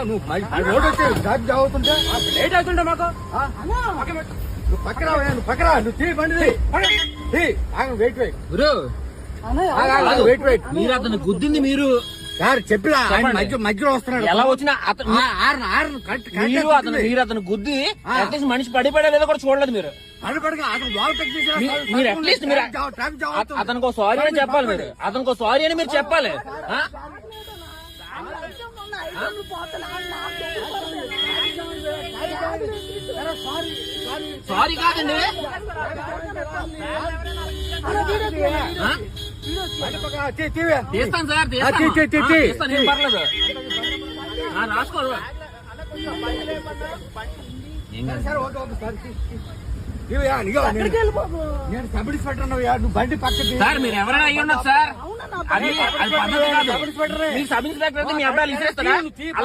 నువ్వు రోడ్ వచ్చి ట్రాఫిక్ అవుతుంటే లేట్ అవుతుంటే మాకు నువ్వు పక్కరా నువ్వు పక్కరా నువ్వు తీ బండి వెయిట్ వెయిట్ గురు వెయిట్ వెయిట్ మీరు అతను గుద్దింది మీరు సార్ చెప్పిరా మధ్యలో వస్తున్నాడు ఎలా వచ్చినా మీరు అతను గుద్ది అట్లీస్ట్ మనిషి పడిపోయా లేదో కూడా చూడలేదు మీరు మీరు అట్లీస్ట్ మీరు అతనికి సారీ అని చెప్పాలి మీరు అతనికి సారీ అని మీరు చెప్పాలి సారీ కాదండి తీస్తాను సార్ తీస్తాను ఏం పర్లేదు రాసుకోరు నేను సబ్ ఇన్స్పెక్టర్ నువ్వు బండి పక్కకి సార్ మీరు ఎవరైనా అయ్యి ఉండదు సార్ అది పద్ధతి కాదు. మీ సబ్ ఇన్స్పెక్టర్ అయితే మీ అబ్బాయిలు ఇచ్చేస్తారా?